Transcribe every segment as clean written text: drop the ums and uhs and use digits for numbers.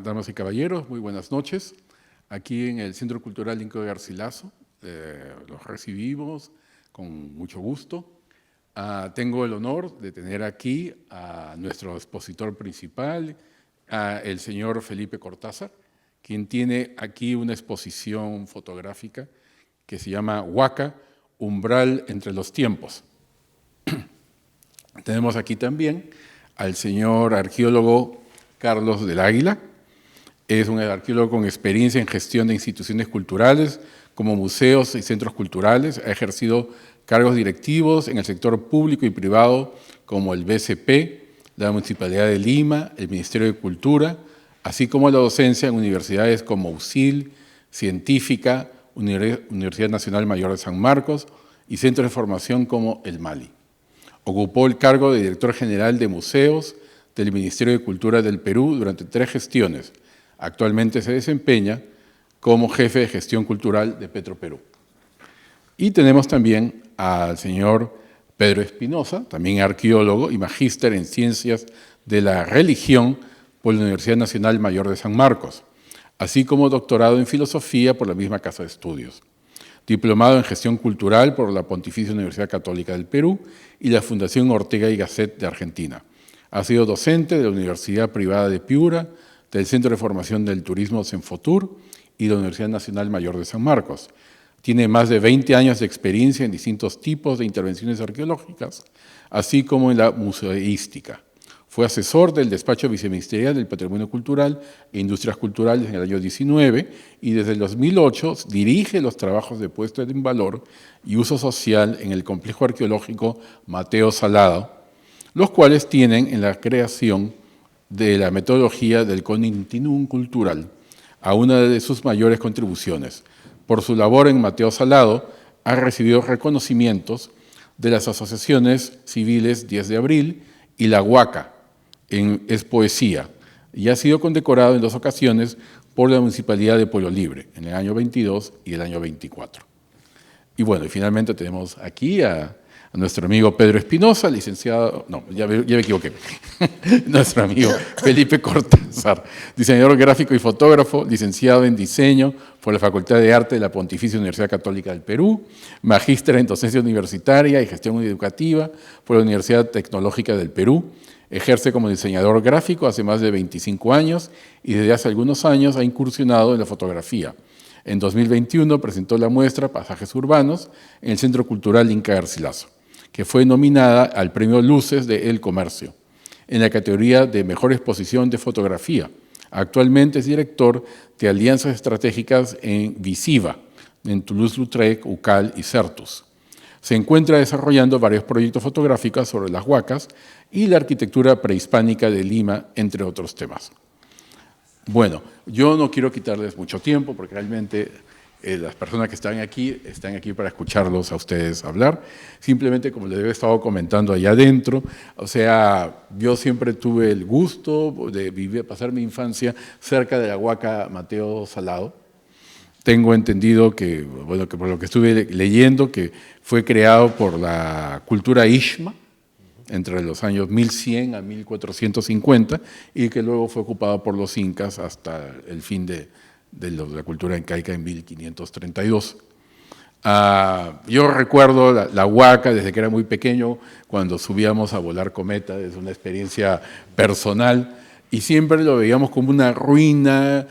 Damas y caballeros, muy buenas noches. Aquí en el Centro Cultural Inca de Garcilaso, los recibimos con mucho gusto. Tengo el honor de tener aquí a nuestro expositor principal, el señor Felipe Cortázar, quien tiene aquí una exposición fotográfica que se llama Huaca, Umbral entre los tiempos. Tenemos aquí también al señor arqueólogo Carlos del Águila. Es un arqueólogo con experiencia en gestión de instituciones culturales, como museos y centros culturales. Ha ejercido cargos directivos en el sector público y privado, como el BCP, la Municipalidad de Lima, el Ministerio de Cultura, así como la docencia en universidades como UCIL, Científica, Universidad Nacional Mayor de San Marcos y centros de formación como el Mali. Ocupó el cargo de director general de museos del Ministerio de Cultura del Perú durante 3 gestiones. Actualmente se desempeña como jefe de gestión cultural de Petroperú. Y tenemos también al señor Pedro Espinosa, también arqueólogo y magíster en Ciencias de la Religión por la Universidad Nacional Mayor de San Marcos, así como doctorado en Filosofía por la misma Casa de Estudios. Diplomado en Gestión Cultural por la Pontificia Universidad Católica del Perú y la Fundación Ortega y Gasset de Argentina. Ha sido docente de la Universidad Privada de Piura, del Centro de Formación del Turismo Senfotur y de la Universidad Nacional Mayor de San Marcos. Tiene más de 20 años de experiencia en distintos tipos de intervenciones arqueológicas, así como en la museística. Fue asesor del Despacho Viceministerial del Patrimonio Cultural e Industrias Culturales en el año 19 y desde el 2008 dirige los trabajos de puesta en valor y uso social en el complejo arqueológico Mateo Salado, los cuales tienen en la creación de la metodología del Continuum Cultural a una de sus mayores contribuciones. Por su labor en Mateo Salado, ha recibido reconocimientos de las asociaciones civiles 10 de abril y la Huaca, es poesía, y ha sido condecorado en 2 ocasiones por la Municipalidad de Pueblo Libre, en el año 22 y el año 24. Y bueno, y finalmente tenemos aquí a nuestro amigo Pedro Espinosa, licenciado, no, ya me equivoqué, nuestro amigo Felipe Cortázar, diseñador gráfico y fotógrafo, licenciado en diseño por la Facultad de Arte de la Pontificia Universidad Católica del Perú, magíster en docencia universitaria y gestión educativa por la Universidad Tecnológica del Perú. Ejerce como diseñador gráfico hace más de 25 años y desde hace algunos años ha incursionado en la fotografía. En 2021 presentó la muestra Pasajes Urbanos en el Centro Cultural Inca Garcilaso, que fue nominada al Premio Luces de El Comercio, en la categoría de Mejor Exposición de Fotografía. Actualmente es director de Alianzas Estratégicas en Visiva, en Toulouse-Lautrec, UCAL y Certus. Se encuentra desarrollando varios proyectos fotográficos sobre las huacas y la arquitectura prehispánica de Lima, entre otros temas. Bueno, yo no quiero quitarles mucho tiempo porque realmente las personas que están aquí para escucharlos a ustedes hablar. Simplemente, como les he estado comentando allá adentro, o sea, yo siempre tuve el gusto de pasar mi infancia cerca de la Huaca Mateo Salado. Tengo entendido que, bueno, que por lo que estuve leyendo, que fue creado por la cultura Ixma entre los años 1100 a 1450 y que luego fue ocupado por los incas hasta el fin de la cultura incaica en 1532. Yo recuerdo la Huaca desde que era muy pequeño, cuando subíamos a volar cometa, es una experiencia personal, y siempre lo veíamos como una ruina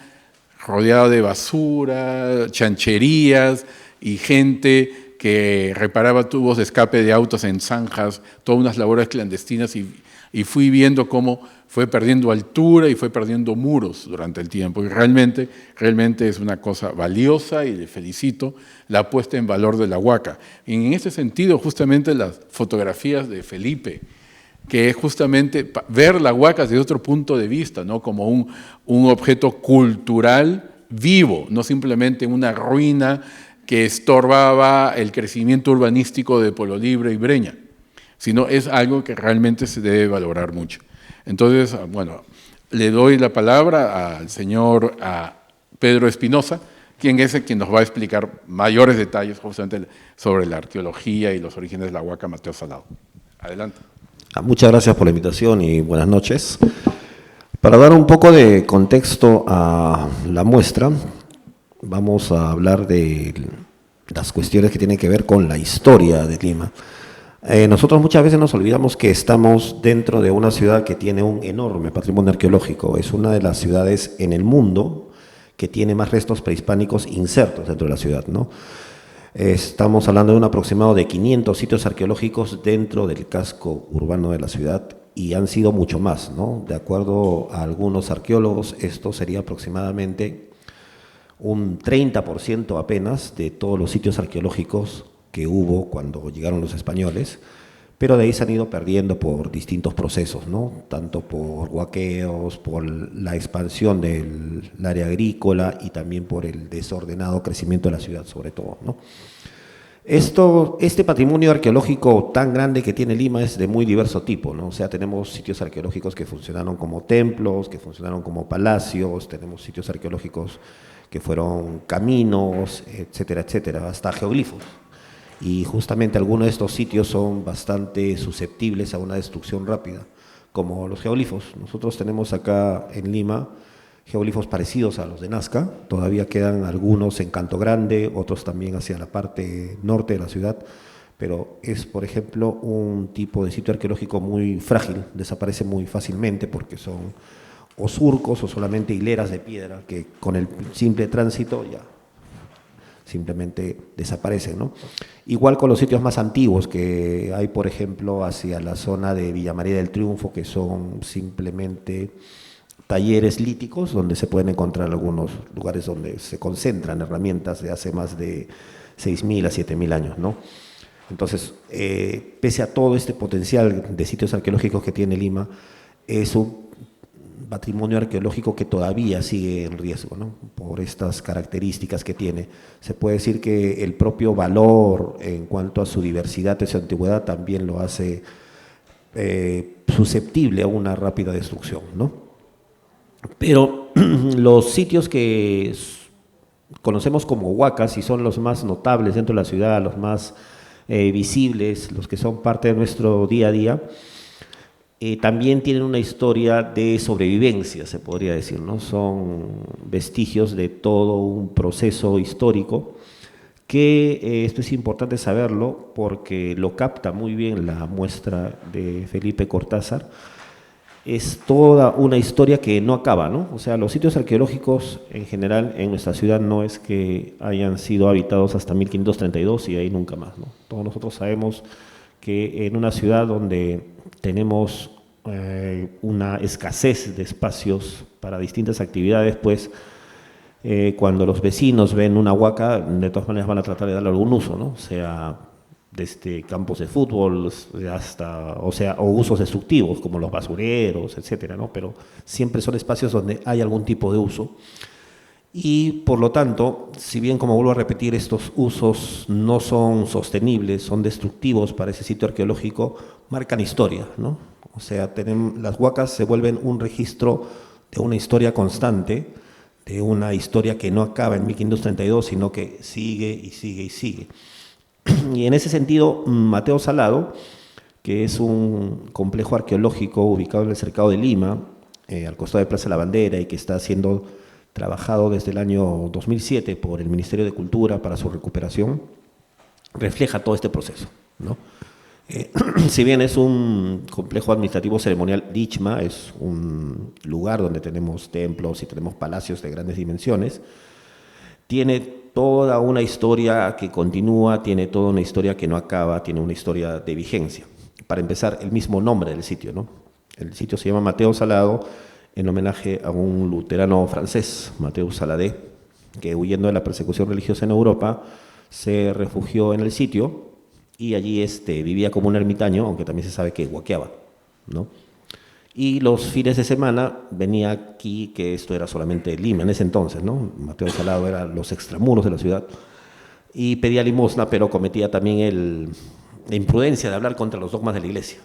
rodeada de basura, chancherías y gente que reparaba tubos de escape de autos en zanjas, todas unas labores clandestinas, y fui viendo cómo fue perdiendo altura y fue perdiendo muros durante el tiempo. Y realmente es una cosa valiosa y le felicito la puesta en valor de la Huaca. Y en ese sentido, justamente las fotografías de Felipe, que es justamente ver la Huaca desde otro punto de vista, ¿no? Como un objeto cultural vivo, no simplemente una ruina que estorbaba el crecimiento urbanístico de Pueblo Libre y Breña, sino es algo que realmente se debe valorar mucho. Entonces, bueno, le doy la palabra al señor Pedro Espinosa, quien es quien nos va a explicar mayores detalles justamente sobre la arqueología y los orígenes de la Huaca Mateo Salado. Adelante. Muchas gracias por la invitación y buenas noches. Para dar un poco de contexto a la muestra, vamos a hablar de las cuestiones que tienen que ver con la historia de Lima. Nosotros muchas veces nos olvidamos que estamos dentro de una ciudad que tiene un enorme patrimonio arqueológico. Es una de las ciudades en el mundo que tiene más restos prehispánicos insertos dentro de la ciudad, ¿no? Estamos hablando de un aproximado de 500 sitios arqueológicos dentro del casco urbano de la ciudad y han sido mucho más, ¿no? De acuerdo a algunos arqueólogos, esto sería aproximadamente un 30% apenas de todos los sitios arqueológicos que hubo cuando llegaron los españoles, pero de ahí se han ido perdiendo por distintos procesos, ¿no? Tanto por huaqueos, por la expansión del área agrícola y también por el desordenado crecimiento de la ciudad, sobre todo, ¿no? Este patrimonio arqueológico tan grande que tiene Lima es de muy diverso tipo, ¿no? O sea, tenemos sitios arqueológicos que funcionaron como templos, que funcionaron como palacios, tenemos sitios arqueológicos que fueron caminos, etcétera, etcétera, hasta geoglifos. Y justamente algunos de estos sitios son bastante susceptibles a una destrucción rápida, como los geoglifos. Nosotros tenemos acá en Lima geoglifos parecidos a los de Nazca, todavía quedan algunos en Canto Grande, otros también hacia la parte norte de la ciudad, pero es, por ejemplo, un tipo de sitio arqueológico muy frágil, desaparece muy fácilmente porque son o surcos o solamente hileras de piedra que con el simple tránsito ya simplemente desaparecen, ¿no? Igual con los sitios más antiguos que hay, por ejemplo, hacia la zona de Villa María del Triunfo, que son simplemente talleres líticos, donde se pueden encontrar algunos lugares donde se concentran herramientas de hace más de 6.000 a 7.000 años, ¿no? Entonces, pese a todo este potencial de sitios arqueológicos que tiene Lima, es un patrimonio arqueológico que todavía sigue en riesgo, ¿no? Por estas características que tiene. Se puede decir que el propio valor en cuanto a su diversidad y su antigüedad también lo hace susceptible a una rápida destrucción, ¿no? Pero los sitios que conocemos como huacas y son los más notables dentro de la ciudad, los más visibles, los que son parte de nuestro día a día, también tienen una historia de sobrevivencia, se podría decir, ¿no? Son vestigios de todo un proceso histórico que esto es importante saberlo porque lo capta muy bien la muestra de Felipe Cortázar. Es toda una historia que no acaba, ¿no? O sea, los sitios arqueológicos en general en nuestra ciudad no es que hayan sido habitados hasta 1532 y ahí nunca más, ¿no? Todos nosotros sabemos que en una ciudad donde tenemos una escasez de espacios para distintas actividades, pues cuando los vecinos ven una huaca, de todas maneras van a tratar de darle algún uso, ¿no? O sea, desde campos de fútbol hasta, o usos destructivos como los basureros, etcétera, ¿no? Pero siempre son espacios donde hay algún tipo de uso. Y por lo tanto, si bien, como vuelvo a repetir, estos usos no son sostenibles, son destructivos para ese sitio arqueológico, marcan historia, ¿no? O sea, las huacas se vuelven un registro de una historia constante, de una historia que no acaba en 1532, sino que sigue y sigue y sigue. Y en ese sentido, Mateo Salado, que es un complejo arqueológico ubicado en el cercado de Lima, al costado de Plaza de la Bandera, y que está siendo trabajado desde el año 2007 por el Ministerio de Cultura para su recuperación, refleja todo este proceso, ¿no? Si bien es un complejo administrativo ceremonial Lichma, es un lugar donde tenemos templos y tenemos palacios de grandes dimensiones, tiene toda una historia que continúa, tiene toda una historia que no acaba, tiene una historia de vigencia. Para empezar, el mismo nombre del sitio, ¿no? El sitio se llama Mateo Salado, en homenaje a un luterano francés, Mateo Saladé, que huyendo de la persecución religiosa en Europa, se refugió en el sitio y allí vivía como un ermitaño, aunque también se sabe que huaqueaba, ¿no? Y los fines de semana venía aquí, que esto era solamente Lima en ese entonces, ¿no? Mateo Salado era los extramuros de la ciudad, y pedía limosna, pero cometía también la imprudencia de hablar contra los dogmas de la iglesia.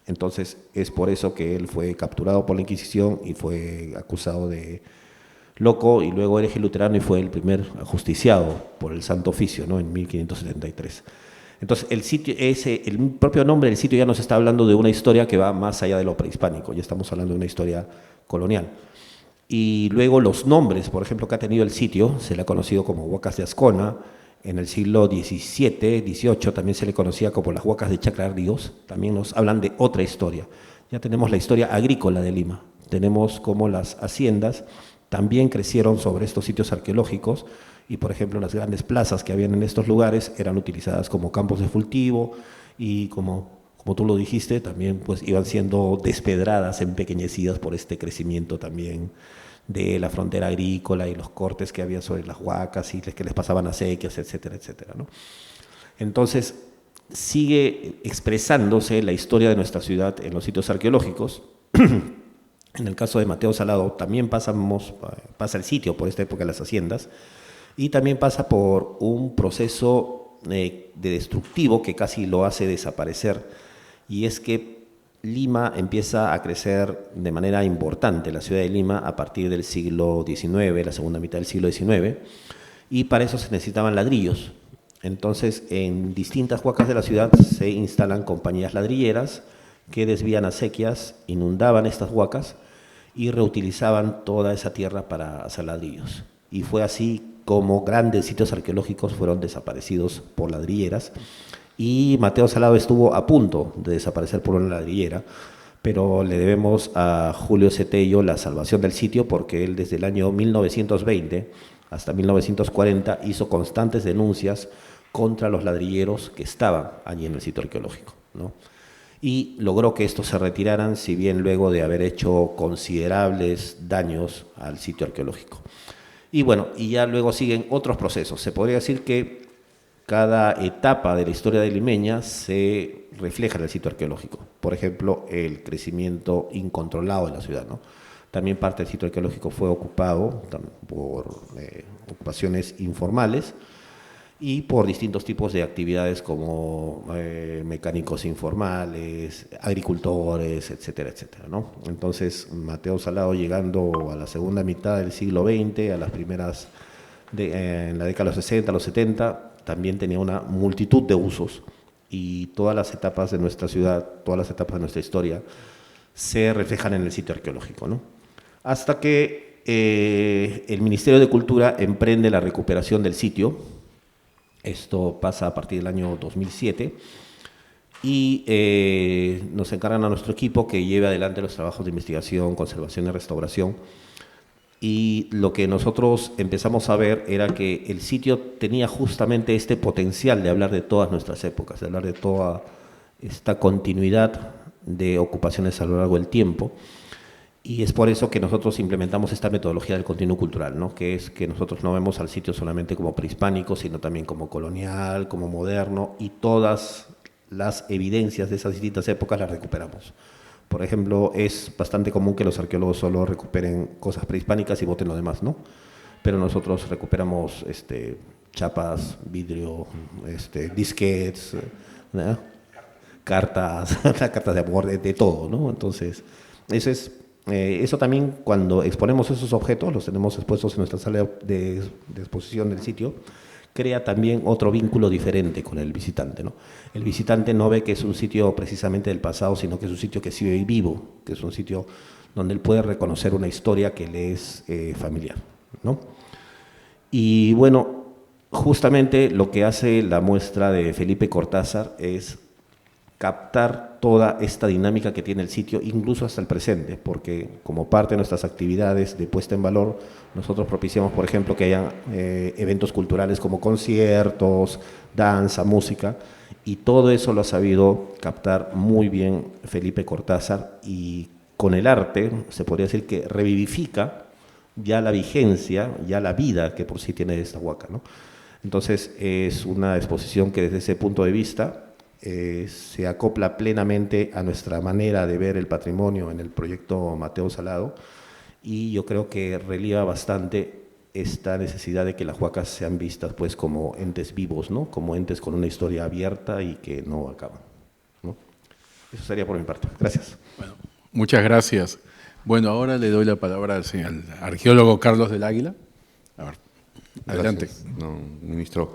Entonces es por eso que él fue capturado por la Inquisición y fue acusado de loco y luego hereje luterano y fue el primer ajusticiado por el Santo Oficio, ¿no? En 1573. Entonces, el sitio, el propio nombre del sitio ya nos está hablando de una historia que va más allá de lo prehispánico, ya estamos hablando de una historia colonial. Y luego los nombres, por ejemplo, que ha tenido el sitio, se le ha conocido como Huacas de Ascona, en el siglo XVII, XVIII también se le conocía como las Huacas de Chaclaríos, también nos hablan de otra historia. Ya tenemos la historia agrícola de Lima, tenemos como las haciendas también crecieron sobre estos sitios arqueológicos y, por ejemplo, las grandes plazas que habían en estos lugares eran utilizadas como campos de cultivo y como tú lo dijiste, también pues iban siendo despedradas, empequeñecidas por este crecimiento también de la frontera agrícola y los cortes que había sobre las huacas y que les pasaban acequias, etcétera, etcétera, ¿no? Entonces, sigue expresándose la historia de nuestra ciudad en los sitios arqueológicos. En el caso de Mateo Salado también pasa el sitio por esta época de las haciendas y también pasa por un proceso de destructivo que casi lo hace desaparecer, y es que Lima empieza a crecer de manera importante, la ciudad de Lima, a partir del siglo XIX, la segunda mitad del siglo XIX, y para eso se necesitaban ladrillos. Entonces, en distintas huacas de la ciudad se instalan compañías ladrilleras que desvían acequias, inundaban estas huacas y reutilizaban toda esa tierra para hacer ladrillos. Y fue así como grandes sitios arqueológicos fueron desaparecidos por ladrilleras, y Mateo Salado estuvo a punto de desaparecer por una ladrillera, pero le debemos a Julio Cetello la salvación del sitio, porque él desde el año 1920 hasta 1940 hizo constantes denuncias contra los ladrilleros que estaban allí en el sitio arqueológico, ¿no? Y logró que estos se retiraran, si bien luego de haber hecho considerables daños al sitio arqueológico. Y bueno, y ya luego siguen otros procesos. Se podría decir que cada etapa de la historia de limeña se refleja en el sitio arqueológico. Por ejemplo, el crecimiento incontrolado de la ciudad, ¿no? También parte del sitio arqueológico fue ocupado por ocupaciones informales y por distintos tipos de actividades como mecánicos informales, agricultores, etcétera, etcétera, ¿no? Entonces, Mateo Salado, llegando a la segunda mitad del siglo XX, a las primeras, en la década de los 60, los 70, también tenía una multitud de usos, y todas las etapas de nuestra ciudad, todas las etapas de nuestra historia se reflejan en el sitio arqueológico, ¿no? Hasta que el Ministerio de Cultura emprende la recuperación del sitio. Esto pasa a partir del año 2007 y nos encargan a nuestro equipo que lleve adelante los trabajos de investigación, conservación y restauración. Y lo que nosotros empezamos a ver era que el sitio tenía justamente este potencial de hablar de todas nuestras épocas, de hablar de toda esta continuidad de ocupaciones a lo largo del tiempo. Y es por eso que nosotros implementamos esta metodología del continuo cultural, ¿no? Que es que nosotros no vemos al sitio solamente como prehispánico, sino también como colonial, como moderno, y todas las evidencias de esas distintas épocas las recuperamos. Por ejemplo, es bastante común que los arqueólogos solo recuperen cosas prehispánicas y boten lo demás, ¿no? Pero nosotros recuperamos chapas, vidrio, disquetes, ¿no? Cartas, cartas de amor, de todo, ¿no? Entonces, eso también, cuando exponemos esos objetos, los tenemos expuestos en nuestra sala de exposición del sitio, crea también otro vínculo diferente con el visitante, ¿no? El visitante no ve que es un sitio precisamente del pasado, sino que es un sitio que sigue vivo, que es un sitio donde él puede reconocer una historia que le es familiar, ¿no? Y bueno, justamente lo que hace la muestra de Felipe Cortázar es captar toda esta dinámica que tiene el sitio, incluso hasta el presente, porque como parte de nuestras actividades de puesta en valor, nosotros propiciamos, por ejemplo, que haya eventos culturales como conciertos, danza, música, y todo eso lo ha sabido captar muy bien Felipe Cortázar, y con el arte se podría decir que revivifica ya la vigencia, ya la vida que por sí tiene esta huaca, ¿no? Entonces es una exposición que desde ese punto de vista se acopla plenamente a nuestra manera de ver el patrimonio en el proyecto Mateo Salado, y yo creo que relieva bastante esta necesidad de que las huacas sean vistas pues como entes vivos, ¿no? Como entes con una historia abierta y que no acaban, ¿no? Eso sería por mi parte. Gracias. Bueno, muchas gracias. Bueno, ahora le doy la palabra al arqueólogo Carlos del Águila. A ver, adelante. Gracias, no, ministro.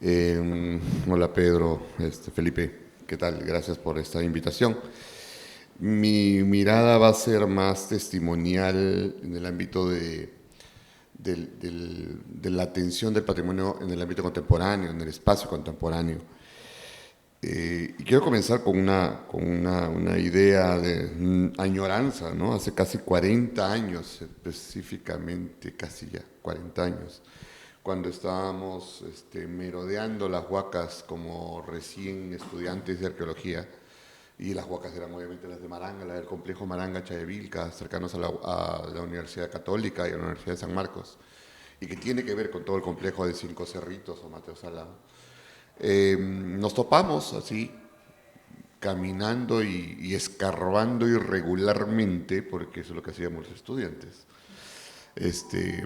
Hola Pedro, Felipe, ¿qué tal? Gracias por esta invitación. Mi mirada va a ser más testimonial en el ámbito de la atención del patrimonio en el ámbito contemporáneo, en el espacio contemporáneo. Y quiero comenzar con una idea de añoranza, ¿no? Hace casi 40 años, específicamente, casi ya 40 años, cuando estábamos merodeando las huacas como recién estudiantes de arqueología, y las huacas eran obviamente las de Maranga, la del complejo Maranga Chayavilca, cercanos a la Universidad Católica y a la Universidad de San Marcos, y que tiene que ver con todo el complejo de Cinco Cerritos o Mateo Salado. Nos topamos así, caminando y escarbando irregularmente, porque eso es lo que hacíamos los estudiantes,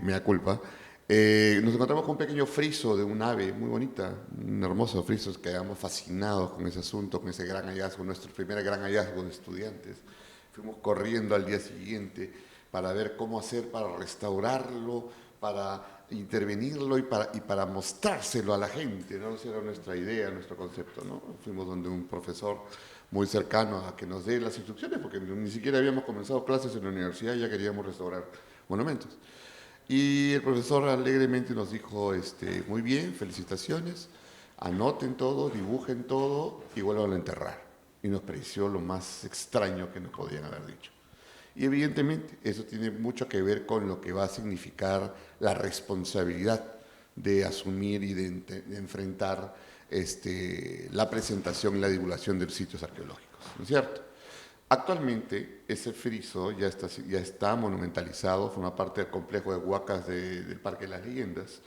mea culpa. Nos encontramos con un pequeño friso de un ave muy bonita, un hermoso friso, quedamos fascinados con ese asunto, con ese gran hallazgo, nuestro primer gran hallazgo de estudiantes. Fuimos corriendo al día siguiente para ver cómo hacer para restaurarlo, para intervenirlo y para mostrárselo a la gente, ¿no? Esa era nuestra idea, nuestro concepto, ¿no? Fuimos donde un profesor muy cercano a que nos dé las instrucciones, porque ni siquiera habíamos comenzado clases en la universidad y ya queríamos restaurar monumentos. Y el profesor alegremente nos dijo, muy bien, felicitaciones, anoten todo, dibujen todo y vuelvan a enterrar. Y nos pareció lo más extraño que nos podían haber dicho. Y evidentemente eso tiene mucho que ver con lo que va a significar la responsabilidad de asumir y de enfrentar la presentación y la divulgación de los sitios arqueológicos, ¿no es cierto? Actualmente ese friso ya está monumentalizado, forma parte del complejo de huacas del Parque de las Leyendas.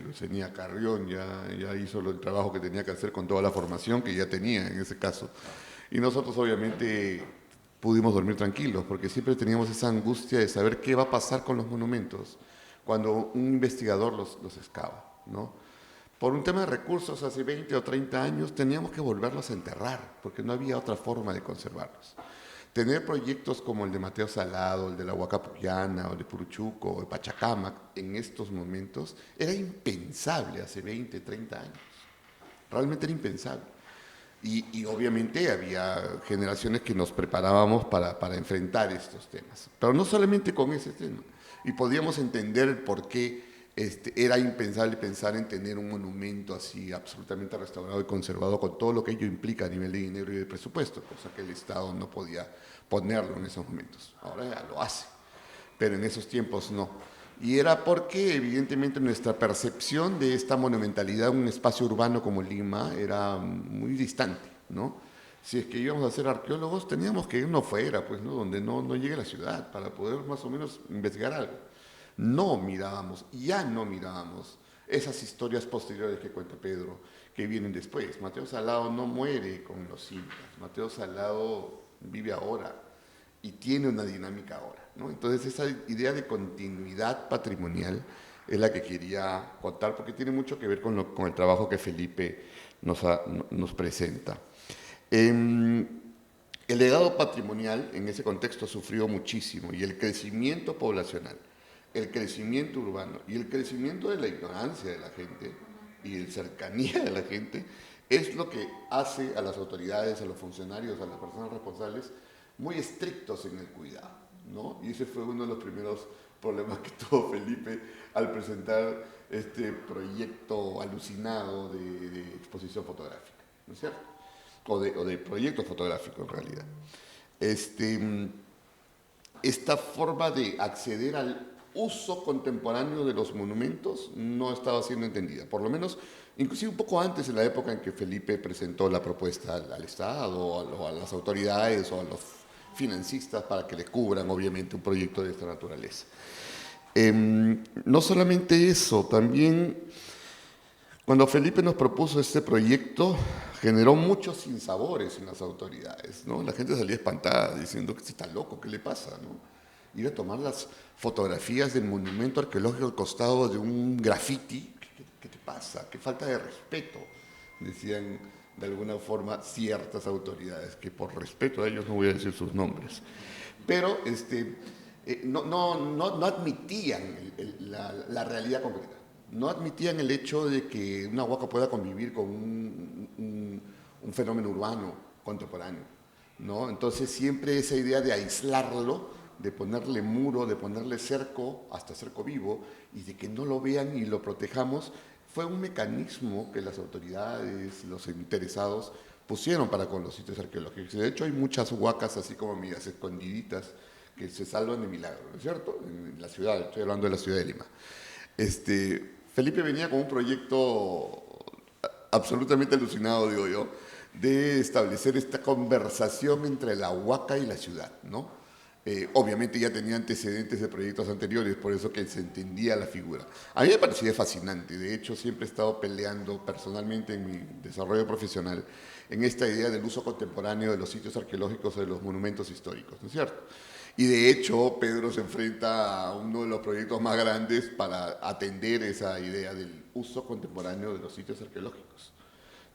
Lucenía Carrión ya hizo el trabajo que tenía que hacer con toda la formación que ya tenía en ese caso. Y nosotros obviamente pudimos dormir tranquilos, porque siempre teníamos esa angustia de saber qué va a pasar con los monumentos cuando un investigador los excava, ¿no? Por un tema de recursos, hace 20 o 30 años teníamos que volverlos a enterrar, porque no había otra forma de conservarlos. Tener proyectos como el de Mateo Salado, el de la Huaca Puyana, o el de Puruchuco, o de Pachacamac, en estos momentos, era impensable hace 20, 30 años. Realmente era impensable. Y obviamente había generaciones que nos preparábamos para enfrentar estos temas. Pero no solamente con ese tema. Y podíamos entender el por qué era impensable pensar en tener un monumento así absolutamente restaurado y conservado con todo lo que ello implica a nivel de dinero y de presupuesto, cosa que el Estado no podía ponerlo en esos momentos. Ahora ya lo hace, pero en esos tiempos no. Y era porque evidentemente nuestra percepción de esta monumentalidad en un espacio urbano como Lima era muy distante, ¿no? Si es que íbamos a ser arqueólogos, teníamos que irnos fuera, pues, ¿no? Donde no llegue la ciudad, para poder más o menos investigar algo. Ya no mirábamos esas historias posteriores que cuenta Pedro, que vienen después. Mateo Salado no muere con los incas, Mateo Salado vive ahora y tiene una dinámica ahora, ¿no? Entonces esa idea de continuidad patrimonial es la que quería contar, porque tiene mucho que ver con el trabajo que Felipe nos presenta. El legado patrimonial en ese contexto sufrió muchísimo, y el crecimiento poblacional, el crecimiento urbano y el crecimiento de la ignorancia de la gente y la cercanía de la gente es lo que hace a las autoridades, a los funcionarios, a las personas responsables muy estrictos en el cuidado, ¿no? Y ese fue uno de los primeros problemas que tuvo Felipe al presentar este proyecto alucinado de exposición fotográfica, ¿no es cierto? O de proyecto fotográfico en realidad. Esta forma de acceder al uso contemporáneo de los monumentos no estaba siendo entendida, por lo menos inclusive un poco antes, en la época en que Felipe presentó la propuesta al Estado o a las autoridades o a los financistas para que le cubran obviamente un proyecto de esta naturaleza. No solamente eso, también cuando Felipe nos propuso este proyecto generó muchos sinsabores en las autoridades, ¿no? La gente salía espantada diciendo que está loco, ¿qué le pasa, no? Ir a tomar las fotografías del monumento arqueológico al costado de un graffiti, ¿qué te pasa? Qué falta de respeto, decían de alguna forma ciertas autoridades, que por respeto a ellos no voy a decir sus nombres. Pero no admitían la realidad concreta, no admitían el hecho de que una huaca pueda convivir con un fenómeno urbano contemporáneo, ¿no? Entonces siempre esa idea de aislarlo, de ponerle muro, de ponerle cerco, hasta cerco vivo, y de que no lo vean y lo protejamos, fue un mecanismo que las autoridades, los interesados, pusieron para con los sitios arqueológicos. De hecho, hay muchas huacas, así como amigas escondiditas, que se salvan de milagro, ¿no es cierto? En la ciudad, estoy hablando de la ciudad de Lima. Felipe venía con un proyecto absolutamente alucinado, digo yo, de establecer esta conversación entre la huaca y la ciudad, ¿no? Obviamente ya tenía antecedentes de proyectos anteriores, por eso que se entendía la figura. A mí me parecía fascinante, de hecho siempre he estado peleando personalmente en mi desarrollo profesional en esta idea del uso contemporáneo de los sitios arqueológicos o de los monumentos históricos, ¿no es cierto? Y de hecho Pedro se enfrenta a uno de los proyectos más grandes para atender esa idea del uso contemporáneo de los sitios arqueológicos,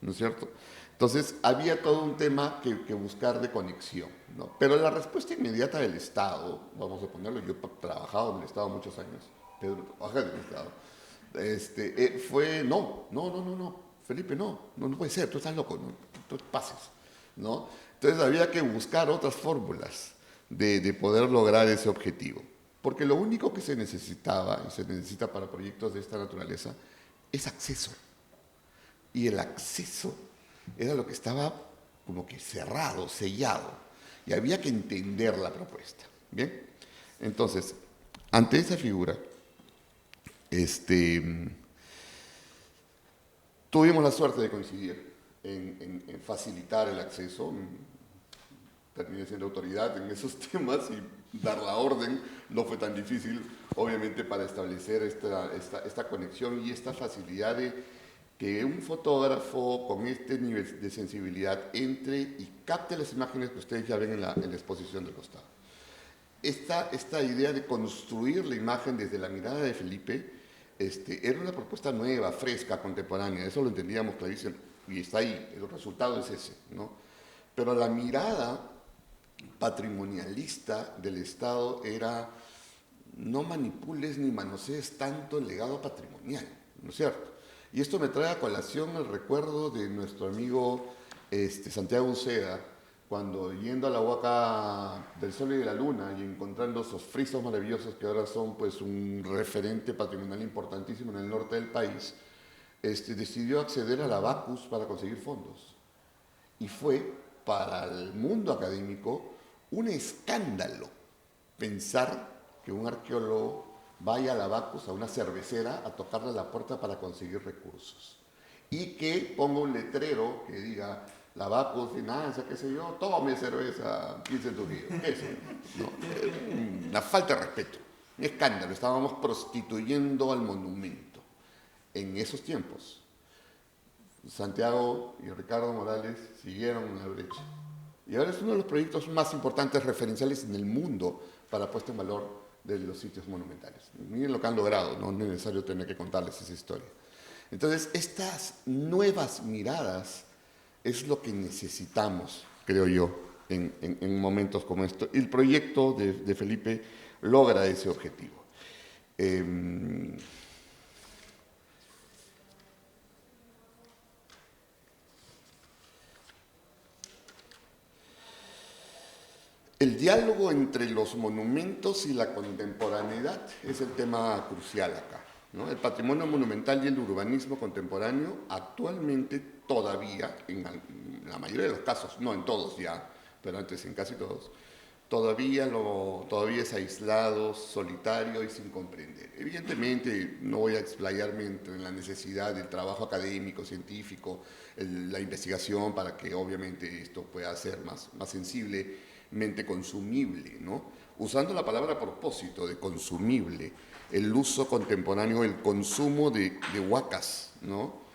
¿no es cierto? Entonces, había todo un tema que buscar de conexión, ¿no? Pero la respuesta inmediata del Estado, vamos a ponerlo, yo he trabajado en el Estado muchos años, Pedro trabaja en el Estado, fue no, Felipe, no puede ser, tú estás loco, no, tú pases, ¿no? Entonces, había que buscar otras fórmulas de poder lograr ese objetivo. Porque lo único que se necesitaba, y se necesita para proyectos de esta naturaleza, es acceso. Y el acceso era lo que estaba como que cerrado, sellado, y había que entender la propuesta. ¿Bien? Entonces, ante esa figura, tuvimos la suerte de coincidir en facilitar el acceso. Terminé siendo autoridad en esos temas y dar la orden no fue tan difícil, obviamente, para establecer esta conexión y esta facilidad de que un fotógrafo con este nivel de sensibilidad entre y capte las imágenes que ustedes ya ven en la exposición del costado. Esta idea de construir la imagen desde la mirada de Felipe era una propuesta nueva, fresca, contemporánea, eso lo entendíamos clarísimo y está ahí, el resultado es ese, ¿no? Pero la mirada patrimonialista del Estado era no manipules ni manosees tanto el legado patrimonial, ¿no es cierto? Y esto me trae a colación el recuerdo de nuestro amigo Santiago Uceda, cuando yendo a la Huaca del Sol y de la Luna y encontrando esos frisos maravillosos que ahora son pues un referente patrimonial importantísimo en el norte del país, decidió acceder a la Bacus para conseguir fondos. Y fue para el mundo académico un escándalo pensar que un arqueólogo vaya a la Bacus, a una cervecera, a tocarle la puerta para conseguir recursos. Y que ponga un letrero que diga, la Bacus financia, qué sé yo, tome cerveza, 15 Trujillo. ¿Qué es eso? No, una falta de respeto, un escándalo. Estábamos prostituyendo al monumento en esos tiempos. Santiago y Ricardo Morales siguieron en la brecha. Y ahora es uno de los proyectos más importantes referenciales en el mundo para puesta en valor de los sitios monumentales. Miren lo que han logrado, no es necesario tener que contarles esa historia. Entonces, estas nuevas miradas es lo que necesitamos, creo yo, en momentos como estos. Y el proyecto de Felipe logra ese objetivo. El diálogo entre los monumentos y la contemporaneidad es el tema crucial acá, ¿no? El patrimonio monumental y el urbanismo contemporáneo actualmente todavía, en la mayoría de los casos, no en todos ya, pero antes en casi todos, todavía es aislado, solitario y sin comprender. Evidentemente no voy a explayarme en la necesidad del trabajo académico, científico, la investigación para que obviamente esto pueda ser más sensiblemente consumible, ¿no? Usando la palabra a propósito de consumible, el uso contemporáneo, el consumo de huacas, ¿no?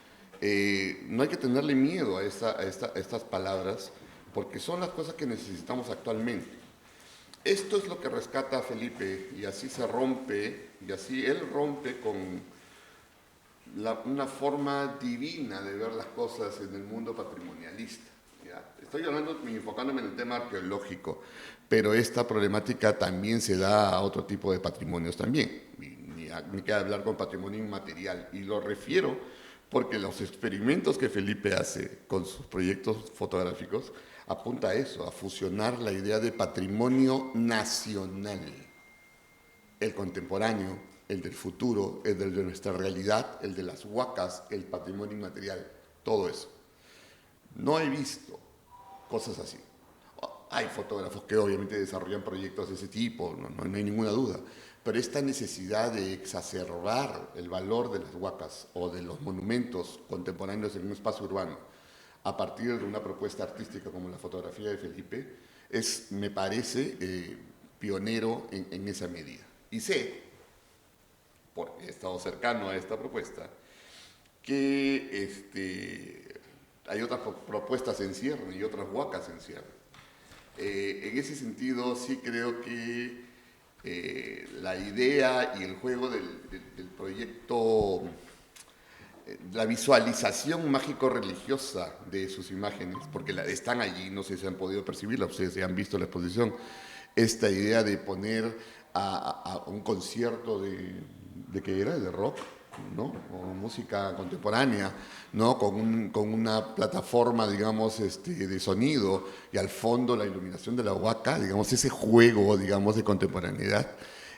No hay que tenerle miedo a estas palabras porque son las cosas que necesitamos actualmente. Esto es lo que rescata a Felipe y así se rompe, y así él rompe con una forma divina de ver las cosas en el mundo patrimonialista. ¿Ya? Estoy enfocándome en el tema arqueológico, pero esta problemática también se da a otro tipo de patrimonios también. Y me queda hablar con patrimonio inmaterial. Y lo refiero porque los experimentos que Felipe hace con sus proyectos fotográficos apunta a eso, a fusionar la idea de patrimonio nacional, el contemporáneo, el del futuro, el de nuestra realidad, el de las huacas, el patrimonio inmaterial, todo eso. No he visto cosas así. Hay fotógrafos que obviamente desarrollan proyectos de ese tipo, no hay ninguna duda, pero esta necesidad de exacerbar el valor de las huacas o de los monumentos contemporáneos en un espacio urbano a partir de una propuesta artística como la fotografía de Felipe me parece pionero en esa medida. Y sé, porque he estado cercano a esta propuesta, que hay otras propuestas en cierre y otras huacas en cierre. En ese sentido, sí creo que la idea y el juego del proyecto, la visualización mágico-religiosa de sus imágenes, porque están allí, no sé si han podido percibirla, ustedes han visto la exposición, esta idea de poner a un concierto ¿de qué era? De rock, ¿no? O música contemporánea, ¿no? Con una plataforma, digamos, de sonido y al fondo la iluminación de la huaca, digamos, ese juego, digamos, de contemporaneidad,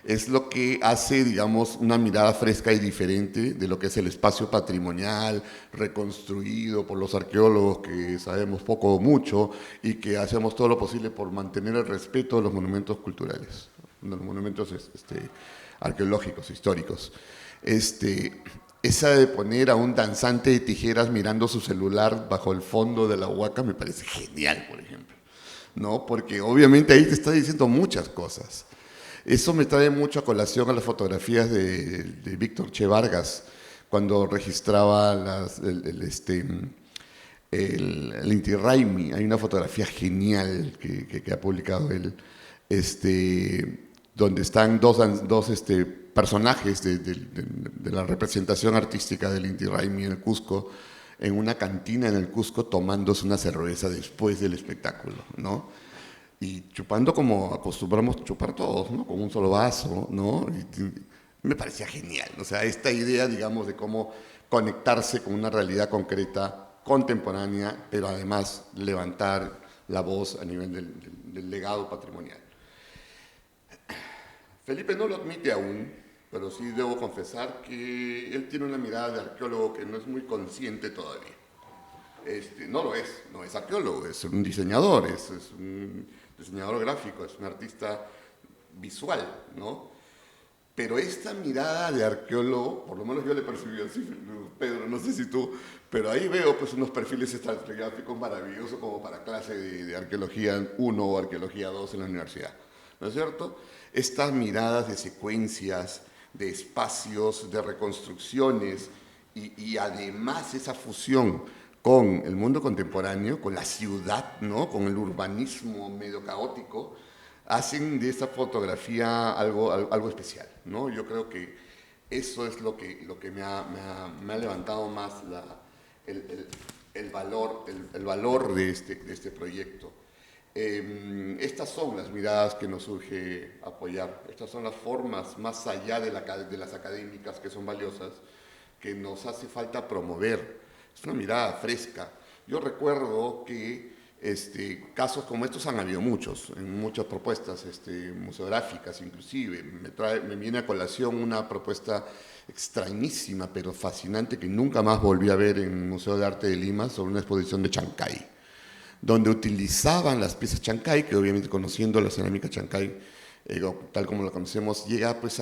es lo que hace, digamos, una mirada fresca y diferente de lo que es el espacio patrimonial reconstruido por los arqueólogos que sabemos poco o mucho y que hacemos todo lo posible por mantener el respeto de los monumentos culturales, de los monumentos arqueológicos, históricos. Esa de poner a un danzante de tijeras mirando su celular bajo el fondo de la huaca me parece genial, por ejemplo, ¿no? Porque obviamente ahí te está diciendo muchas cosas. Eso me trae mucho a colación a las fotografías de Víctor Che Vargas, cuando registraba el Inti Raymi. Hay una fotografía genial que ha publicado él, donde están dos personajes de la representación artística del Inti Raymi en el Cusco, en una cantina en el Cusco, tomándose una cerveza después del espectáculo, ¿no? Y chupando como acostumbramos chupar todos, ¿no? Con un solo vaso, ¿no? Y me parecía genial, o sea, esta idea, digamos, de cómo conectarse con una realidad concreta, contemporánea, pero además levantar la voz a nivel del legado patrimonial. Felipe no lo admite aún, pero sí debo confesar que él tiene una mirada de arqueólogo que no es muy consciente todavía. No es arqueólogo, es un diseñador, es un diseñador gráfico, es un artista visual, ¿no? Pero esta mirada de arqueólogo, por lo menos yo le percibí así, Pedro, no sé si tú, pero ahí veo pues unos perfiles estratigráficos maravillosos como para clase de arqueología 1 o arqueología 2 en la universidad, ¿no es cierto? Estas miradas de secuencias, de espacios, de reconstrucciones y además esa fusión con el mundo contemporáneo, con la ciudad, ¿no? Con el urbanismo medio caótico, hacen de esta fotografía algo especial, ¿no? Yo creo que eso es lo que me ha levantado más el valor de este proyecto. Estas son las miradas que nos urge apoyar, estas son las formas más allá de las académicas que son valiosas, que nos hace falta promover. Es una mirada fresca. Yo recuerdo que casos como estos han habido muchos, en muchas propuestas museográficas inclusive. Me viene a colación una propuesta extrañísima pero fascinante que nunca más volví a ver en el Museo de Arte de Lima sobre una exposición de Chancay, donde utilizaban las piezas Chancay, que obviamente conociendo la cerámica Chancay, tal como la conocemos, llega pues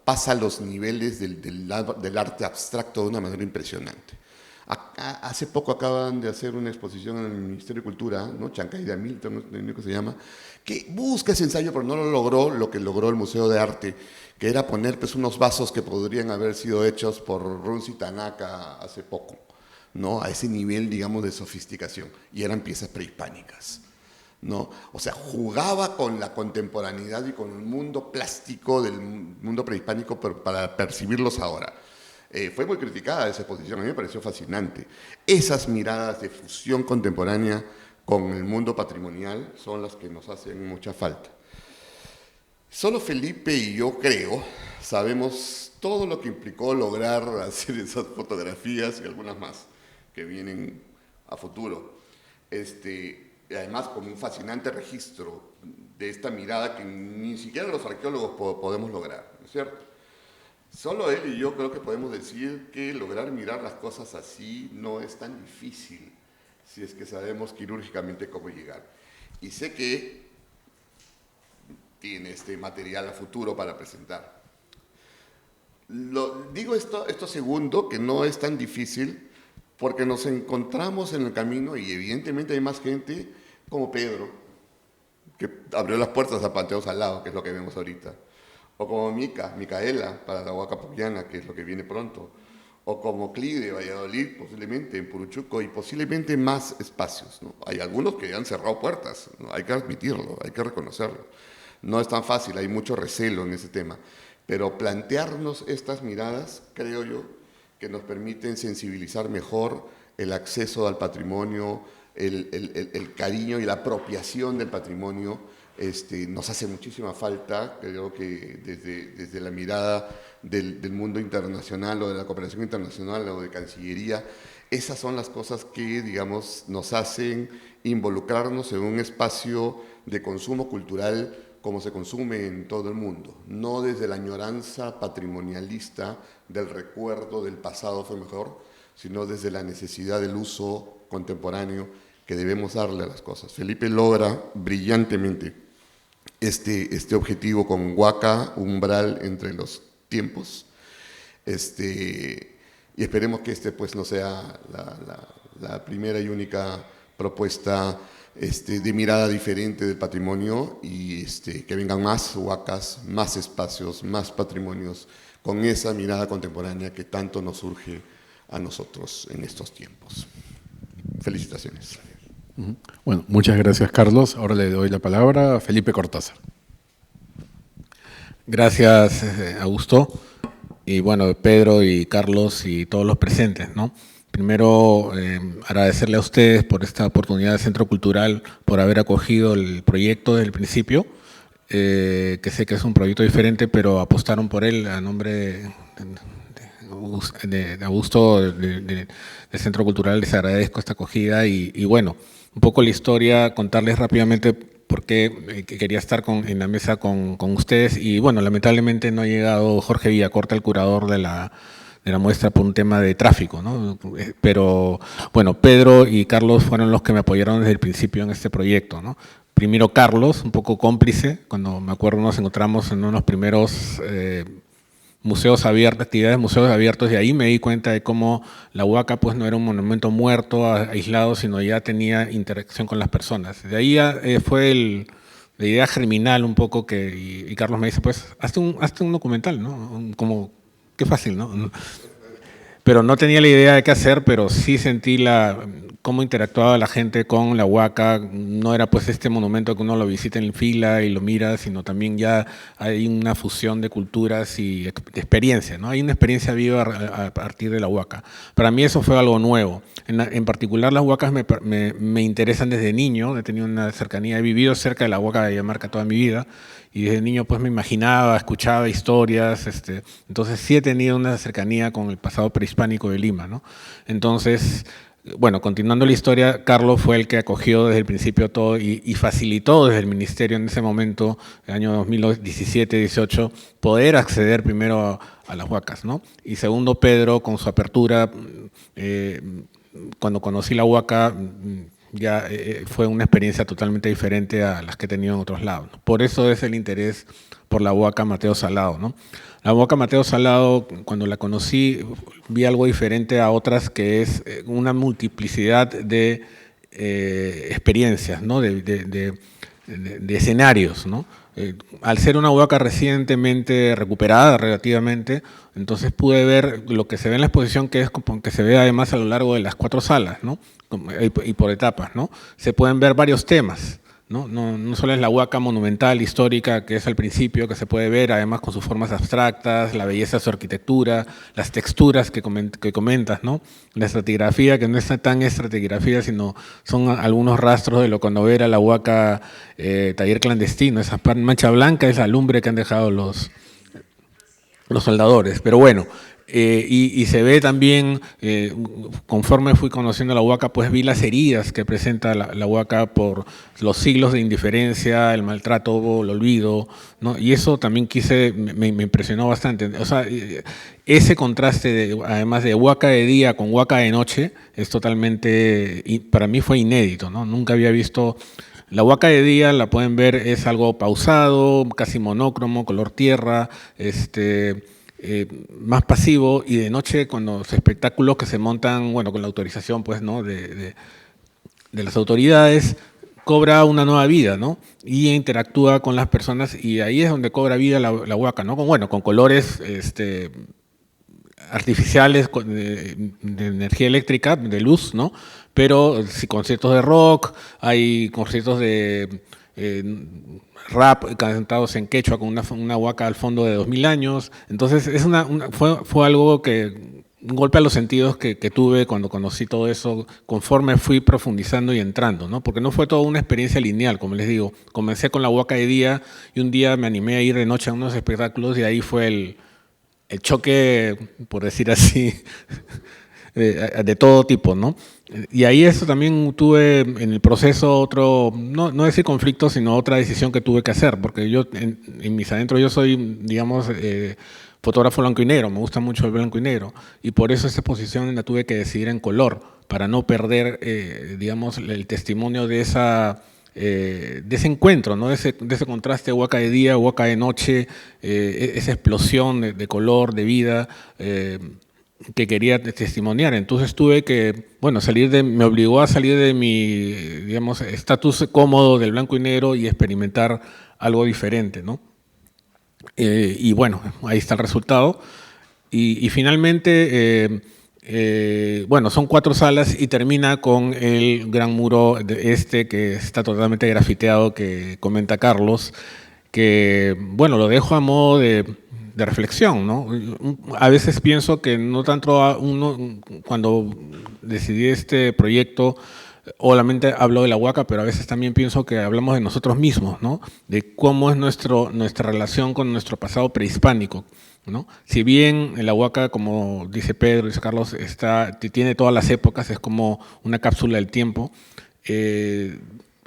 pasa a los niveles del arte abstracto de una manera impresionante. Hace poco acaban de hacer una exposición en el Ministerio de Cultura, ¿no? Chancay de Hamilton, no sé qué se llama, que busca ese ensayo, pero no lo logró lo que logró el Museo de Arte, que era poner pues, unos vasos que podrían haber sido hechos por Runzi Tanaka hace poco, ¿no? A ese nivel, digamos, de sofisticación, y eran piezas prehispánicas, ¿no? O sea, jugaba con la contemporaneidad y con el mundo plástico del mundo prehispánico, pero para percibirlos ahora. Fue muy criticada esa exposición, a mí me pareció fascinante. Esas miradas de fusión contemporánea con el mundo patrimonial son las que nos hacen mucha falta. Solo Felipe y yo, creo, sabemos todo lo que implicó lograr hacer esas fotografías y algunas más que vienen a futuro. Y además, con un fascinante registro de esta mirada que ni siquiera los arqueólogos podemos lograr, ¿no es cierto? Solo él y yo creo que podemos decir que lograr mirar las cosas así no es tan difícil si es que sabemos quirúrgicamente cómo llegar. Y sé que tiene este material a futuro para presentar. Digo esto segundo, que no es tan difícil, porque nos encontramos en el camino y evidentemente hay más gente como Pedro, que abrió las puertas a Panteón Salado, que es lo que vemos ahorita, o como Micaela, para la Huaca Pucllana, que es lo que viene pronto, o como Cli de Valladolid, posiblemente en Puruchuco, y posiblemente más espacios, ¿no? Hay algunos que han cerrado puertas, ¿no? Hay que admitirlo, hay que reconocerlo. No es tan fácil, hay mucho recelo en ese tema, pero plantearnos estas miradas, creo yo, que nos permiten sensibilizar mejor el acceso al patrimonio, el cariño y la apropiación del patrimonio, nos hace muchísima falta. Creo que desde la mirada del mundo internacional o de la cooperación internacional o de Cancillería, esas son las cosas que, digamos, nos hacen involucrarnos en un espacio de consumo cultural como se consume en todo el mundo, no desde la añoranza patrimonialista del recuerdo del pasado fue mejor, sino desde la necesidad del uso contemporáneo que debemos darle a las cosas. Felipe logra brillantemente este objetivo con Huaca, umbral entre los tiempos, y esperemos que pues no sea la primera y única propuesta de mirada diferente del patrimonio, y que vengan más huacas, más espacios, más patrimonios con esa mirada contemporánea que tanto nos surge a nosotros en estos tiempos. Felicitaciones. Bueno, muchas gracias, Carlos. Ahora le doy la palabra a Felipe Cortázar. Gracias, Augusto. Y bueno, Pedro y Carlos y todos los presentes, ¿no? Primero, agradecerle a ustedes por esta oportunidad del Centro Cultural, por haber acogido el proyecto desde el principio, que sé que es un proyecto diferente, pero apostaron por él a nombre de Augusto, del Centro Cultural. Les agradezco esta acogida y bueno, un poco la historia, contarles rápidamente por qué quería estar en la mesa con ustedes. Y bueno, lamentablemente no ha llegado Jorge Villacorta, el curador de la muestra, por un tema de tráfico, ¿no? Pero bueno, Pedro y Carlos fueron los que me apoyaron desde el principio en este proyecto, ¿no? Primero Carlos, un poco cómplice, cuando me acuerdo nos encontramos en unos primeros museos abiertos, actividades de museos abiertos, y ahí me di cuenta de cómo la Huaca pues no era un monumento muerto, aislado, sino ya tenía interacción con las personas. De ahí fue la idea germinal un poco y Carlos me dice, pues hazte un documental, ¿no? Como, qué fácil, ¿no? Pero no tenía la idea de qué hacer, pero sí sentí cómo interactuaba la gente con la Huaca. No era pues este monumento que uno lo visita en fila y lo mira, sino también ya hay una fusión de culturas y de experiencias, ¿no? Hay una experiencia viva a partir de la Huaca. Para mí eso fue algo nuevo. En particular las Huacas me interesan desde niño. He tenido una cercanía, he vivido cerca de la Huaca de Ayamarca toda mi vida. Y desde niño pues me imaginaba, escuchaba historias, entonces sí he tenido una cercanía con el pasado prehispánico de Lima, ¿no? Entonces, bueno, continuando la historia, Carlos fue el que acogió desde el principio todo y facilitó desde el ministerio en ese momento, el año 2017-18, poder acceder primero a las Huacas, ¿no? Y segundo, Pedro, con su apertura, cuando conocí la Huaca, ya fue una experiencia totalmente diferente a las que he tenido en otros lados, ¿no? Por eso es el interés por la Huaca Mateo Salado, ¿no? La Huaca Mateo Salado, cuando la conocí, vi algo diferente a otras, que es una multiplicidad de experiencias, ¿no? de escenarios, ¿no? Al ser una Huaca recientemente recuperada relativamente, entonces pude ver lo que se ve en la exposición, que se ve además a lo largo de las 4 salas, ¿no? Y por etapas, ¿no? Se pueden ver varios temas, No solo es la huaca monumental, histórica, que es al principio, que se puede ver, además con sus formas abstractas, la belleza de su arquitectura, las texturas que comentas, ¿no? La estratigrafía, que no es tan estratigrafía, sino son algunos rastros de lo que cuando era la huaca taller clandestino. Esa mancha blanca es la lumbre que han dejado los soldadores. Pero bueno, y se ve también, conforme fui conociendo la huaca, pues vi las heridas que presenta la huaca por los siglos de indiferencia, el maltrato, el olvido, ¿no? Y eso también me impresionó bastante. O sea, ese contraste, además de huaca de día con huaca de noche, es totalmente, para mí fue inédito, ¿no? Nunca había visto. La huaca de día, la pueden ver, es algo pausado, casi monócromo, color tierra, más pasivo, y de noche con los espectáculos que se montan, bueno, con la autorización, pues, ¿no? de las autoridades, cobra una nueva vida, ¿no? Y interactúa con las personas, y ahí es donde cobra vida la huaca, ¿no? Con colores artificiales de energía eléctrica, de luz, ¿no? Pero sí, conciertos de rock, hay conciertos de rap cantados en quechua con una huaca al fondo de 2000 años. Entonces fue algo que, un golpe a los sentidos que tuve cuando conocí todo eso, conforme fui profundizando y entrando, ¿no? Porque no fue toda una experiencia lineal, como les digo. Comencé con la huaca de día y un día me animé a ir de noche a unos espectáculos, y ahí fue el choque, por decir así, de todo tipo, ¿no? Y ahí eso también tuve en el proceso otro, no decir conflicto, sino otra decisión que tuve que hacer, porque yo en mis adentros yo soy, digamos, fotógrafo blanco y negro, me gusta mucho el blanco y negro, y por eso esa exposición la tuve que decidir en color, para no perder, digamos, el testimonio de ese encuentro, ¿no? de ese contraste, huaca de día, huaca de noche, esa explosión de color, de vida, que quería testimoniar. Entonces tuve que, bueno, me obligó a salir de mi, digamos, estatus cómodo del blanco y negro y experimentar algo diferente, ¿no? Y bueno, ahí está el resultado. Y finalmente, bueno, son 4 salas y termina con el gran muro que está totalmente grafiteado, que comenta Carlos, que, bueno, lo dejo a modo de reflexión, ¿no? A veces pienso que no tanto cuando decidí este proyecto, obviamente hablo de la huaca, pero a veces también pienso que hablamos de nosotros mismos, ¿no? De cómo es nuestra relación con nuestro pasado prehispánico, ¿no? Si bien la huaca, como dice Pedro, dice Carlos, tiene todas las épocas, es como una cápsula del tiempo.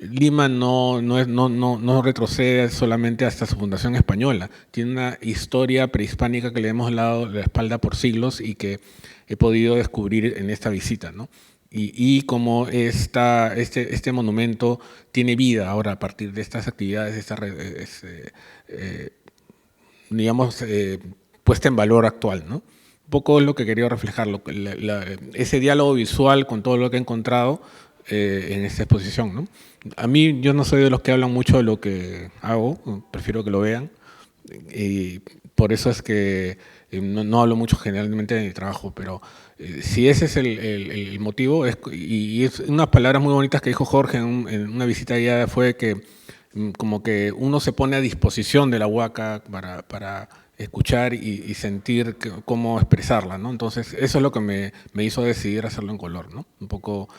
Lima no retrocede solamente hasta su fundación española, tiene una historia prehispánica que le hemos dado la espalda por siglos y que he podido descubrir en esta visita, ¿no? Y cómo este monumento tiene vida ahora a partir de estas actividades, digamos, puesta en valor actual, ¿no? Un poco es lo que quería reflejar, ese diálogo visual con todo lo que he encontrado en esta exposición, ¿no? A mí, yo no soy de los que hablan mucho de lo que hago, prefiero que lo vean, y por eso es que no hablo mucho generalmente de mi trabajo, pero si ese es el motivo, y es unas palabras muy bonitas que dijo Jorge en una visita allá, fue que como que uno se pone a disposición de la huaca para escuchar y sentir cómo expresarla, ¿no? Entonces, eso es lo que me hizo decidir hacerlo en color, ¿no? Un poco,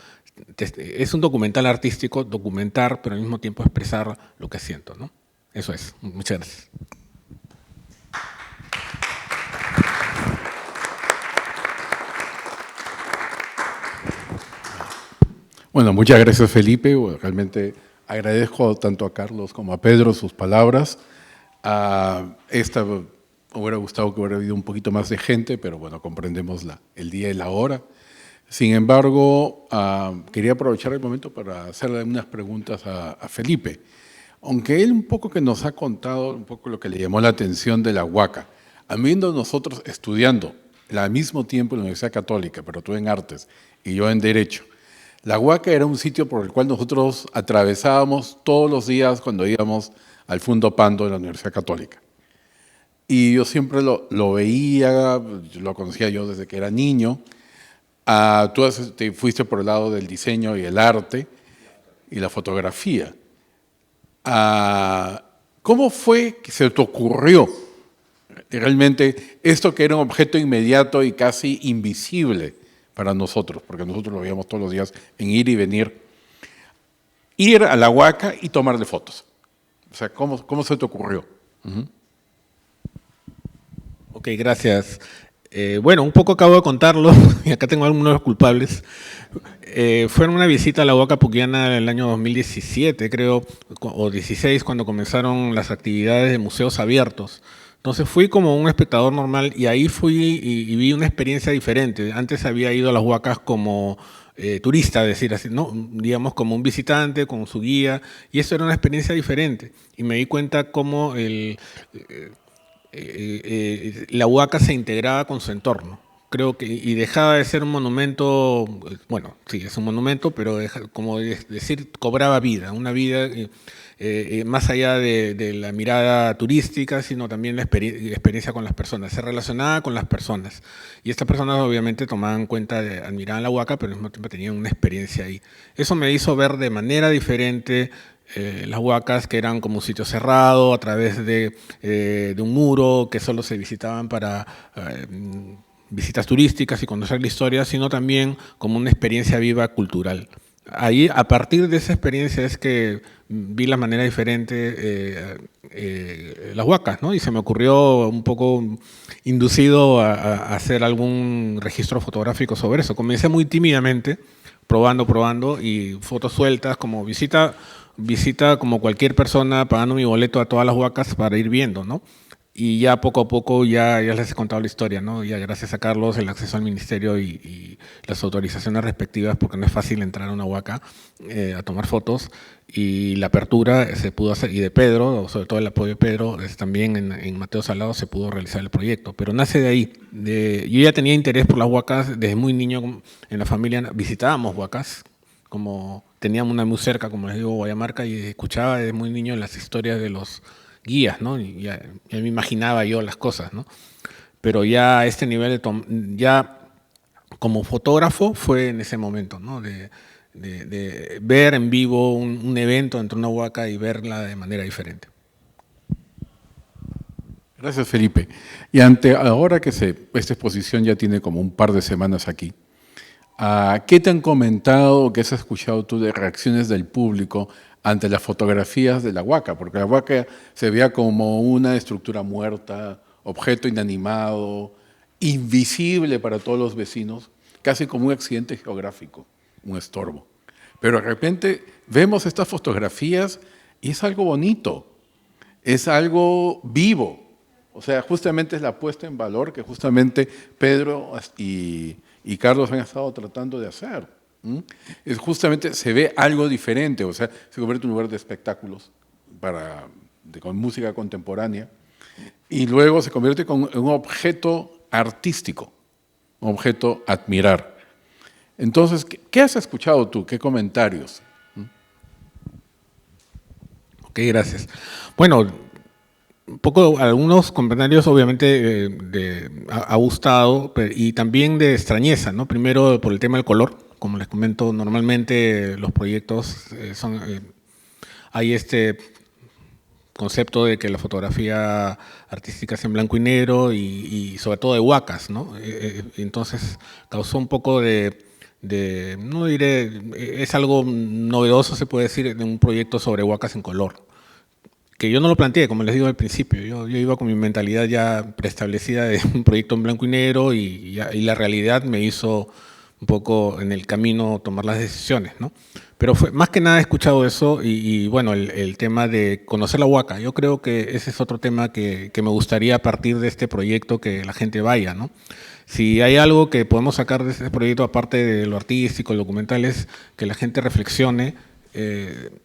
es un documental artístico, documentar, pero al mismo tiempo expresar lo que siento, ¿no? Eso es. Muchas gracias. Bueno, muchas gracias, Felipe. Realmente agradezco tanto a Carlos como a Pedro sus palabras. Me hubiera gustado que hubiera habido un poquito más de gente, pero bueno, comprendemos el día y la hora. Sin embargo, quería aprovechar el momento para hacerle unas preguntas a Felipe. Aunque él un poco que nos ha contado un poco lo que le llamó la atención de la huaca, habiendo nosotros estudiando al mismo tiempo en la Universidad Católica, pero tú en Artes y yo en Derecho, la huaca era un sitio por el cual nosotros atravesábamos todos los días cuando íbamos al Fundo Pando de la Universidad Católica. Y yo siempre lo veía, lo conocía yo desde que era niño. Tú te fuiste por el lado del diseño y el arte y la fotografía. ¿Cómo fue que se te ocurrió realmente esto que era un objeto inmediato y casi invisible para nosotros? Porque nosotros lo veíamos todos los días en ir y venir. Ir a la Huaca y tomarle fotos. O sea, ¿cómo se te ocurrió? Ok, gracias. Bueno, un poco acabo de contarlo, y acá tengo algunos de los culpables. Fue en una visita a la Huaca Pucllana en el año 2017, creo, o 16, cuando comenzaron las actividades de museos abiertos. Entonces fui como un espectador normal y ahí fui y vi una experiencia diferente. Antes había ido a las Huacas como turista, decir así, ¿no? Digamos como un visitante, con su guía, y eso era una experiencia diferente. Y me di cuenta cómo la Huaca se integraba con su entorno. Creo que, y dejaba de ser un monumento, bueno, sí, es un monumento, pero como decir, cobraba vida, una vida más allá de la mirada turística, sino también la experiencia con las personas, se relacionaba con las personas. Y estas personas obviamente tomaban cuenta, admiraban la Huaca, pero al mismo tiempo tenían una experiencia ahí. Eso me hizo ver de manera diferente las Huacas, que eran como un sitio cerrado, a través de un muro, que solo se visitaban para visitas turísticas y conocer la historia, sino también como una experiencia viva cultural. Ahí, a partir de esa experiencia es que vi la manera diferente las Huacas, ¿no? Y se me ocurrió un poco inducido a hacer algún registro fotográfico sobre eso. Comencé muy tímidamente, probando, y fotos sueltas, como visita como cualquier persona, pagando mi boleto a todas las Huacas para ir viendo, ¿no? Y ya poco a poco ya les he contado la historia, ¿no? Ya gracias a Carlos, el acceso al ministerio y las autorizaciones respectivas, porque no es fácil entrar a una Huaca a tomar fotos, y la apertura se pudo hacer, y de Pedro, sobre todo el apoyo de Pedro, también en Mateo Salado se pudo realizar el proyecto. Pero nace de ahí. Yo ya tenía interés por las Huacas desde muy niño. En la familia visitábamos Huacas, como teníamos una muy cerca, como les digo, Guayamarca, y escuchaba desde muy niño las historias de los guías, ¿no? Y ya me imaginaba yo las cosas, ¿no? Pero ya a este nivel ya como fotógrafo fue en ese momento, ¿no? De ver en vivo un evento entre una Huaca y verla de manera diferente. Gracias, Felipe. Y ahora que esta exposición ya tiene como un par de semanas aquí, ¿qué te han comentado, qué has escuchado tú de reacciones del público ante las fotografías de la Huaca? Porque la Huaca se veía como una estructura muerta, objeto inanimado, invisible para todos los vecinos, casi como un accidente geográfico, un estorbo. Pero de repente vemos estas fotografías y es algo bonito, es algo vivo. O sea, justamente es la puesta en valor que justamente Pedro y Carlos han estado tratando de hacer. Es justamente se ve algo diferente, o sea, se convierte en un lugar de espectáculos con música contemporánea, y luego se convierte en un objeto artístico, un objeto a admirar. Entonces, ¿qué has escuchado tú? ¿Qué comentarios? Ok, gracias. Bueno, un poco, algunos comentarios obviamente ha gustado, y también de extrañeza, ¿no? Primero por el tema del color. Como les comento, normalmente los proyectos hay este concepto de que la fotografía artística es en blanco y negro y sobre todo de Huacas, ¿no? Entonces causó un poco no diré, es algo novedoso, se puede decir, de un proyecto sobre Huacas en color. Que yo no lo planteé, como les digo al principio, yo iba con mi mentalidad ya preestablecida de un proyecto en blanco y negro, y la realidad me hizo un poco en el camino tomar las decisiones, ¿no? Pero más que nada he escuchado eso y bueno, el tema de conocer la Huaca. Yo creo que ese es otro tema que me gustaría a partir de este proyecto que la gente vaya, ¿no? Si hay algo que podemos sacar de este proyecto, aparte de lo artístico, el documental, es que la gente reflexione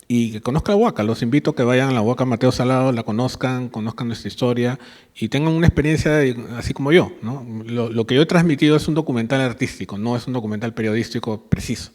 y que conozca la Huaca. Los invito a que vayan a la Huaca Mateo Salado, la conozcan nuestra historia y tengan una experiencia así como yo, ¿no? Lo que yo he transmitido es un documental artístico, no es un documental periodístico preciso.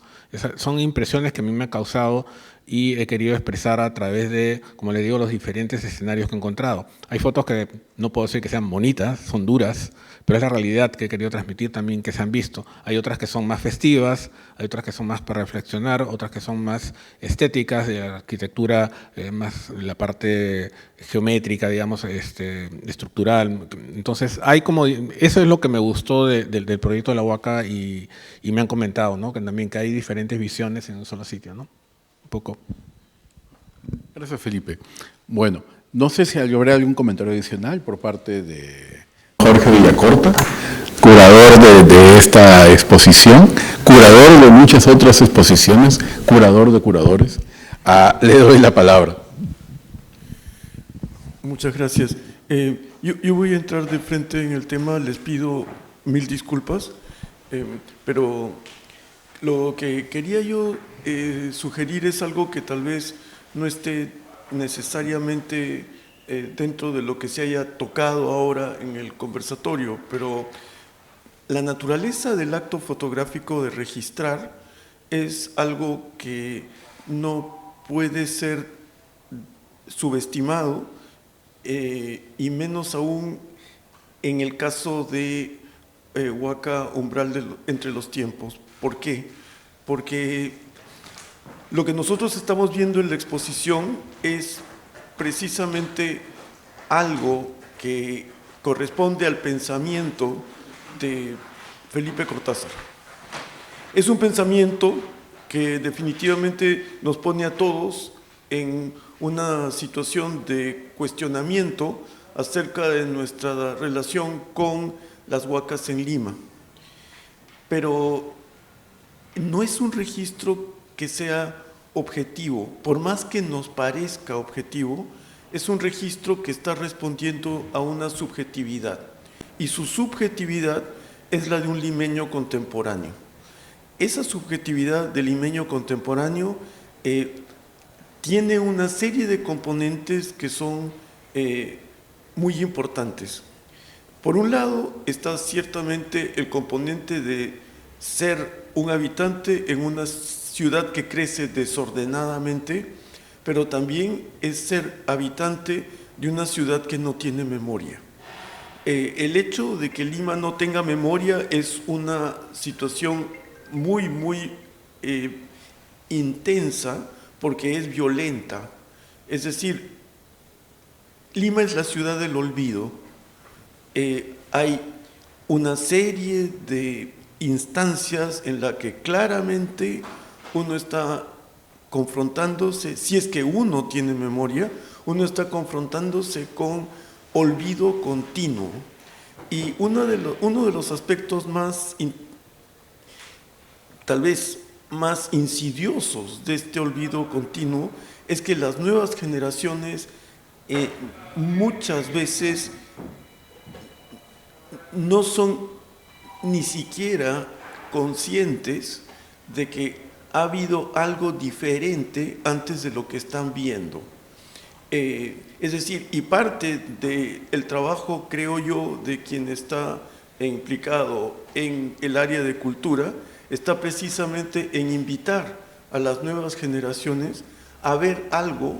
Son impresiones que a mí me ha causado y he querido expresar a través de, como les digo, los diferentes escenarios que he encontrado. Hay fotos que no puedo decir que sean bonitas, son duras, pero es la realidad que he querido transmitir también, que se han visto. Hay otras que son más festivas, hay otras que son más para reflexionar, otras que son más estéticas, de arquitectura, más la parte geométrica, digamos, estructural. Entonces, hay como, eso es lo que me gustó del proyecto de la Huaca y me han comentado, ¿no? Que también que hay diferentes visiones en un solo sitio, ¿no? Un poco. Gracias, Felipe. Bueno, no sé si habrá algún comentario adicional por parte de Jorge Villacorta, curador de esta exposición, curador de muchas otras exposiciones, curador de curadores. Le doy la palabra. Muchas gracias. Yo voy a entrar de frente en el tema, les pido mil disculpas, pero lo que quería yo sugerir es algo que tal vez no esté necesariamente dentro de lo que se haya tocado ahora en el conversatorio, pero la naturaleza del acto fotográfico de registrar es algo que no puede ser subestimado, y menos aún en el caso de Huaca Umbral entre los tiempos. ¿Por qué? Porque lo que nosotros estamos viendo en la exposición es precisamente algo que corresponde al pensamiento de Felipe Cortázar. Es un pensamiento que definitivamente nos pone a todos en una situación de cuestionamiento acerca de nuestra relación con las huacas en Lima. Pero no es un registro que sea objetivo, por más que nos parezca objetivo, es un registro que está respondiendo a una subjetividad, y su subjetividad es la de un limeño contemporáneo. Esa subjetividad del limeño contemporáneo tiene una serie de componentes que son muy importantes. Por un lado está ciertamente el componente de ser un habitante en una ciudad que crece desordenadamente, pero también es ser habitante de una ciudad que no tiene memoria. El hecho de que Lima no tenga memoria es una situación muy, muy intensa, porque es violenta. Es decir, Lima es la ciudad del olvido. Hay una serie de instancias en la que claramente uno está confrontándose, si es que uno tiene memoria, uno está confrontándose con olvido continuo. Y uno de los aspectos más, tal vez más insidiosos de este olvido continuo, es que las nuevas generaciones muchas veces no son ni siquiera conscientes de que ha habido algo diferente antes de lo que están viendo. Es decir, y parte del trabajo, creo yo, de quien está implicado en el área de cultura, está precisamente en invitar a las nuevas generaciones a ver algo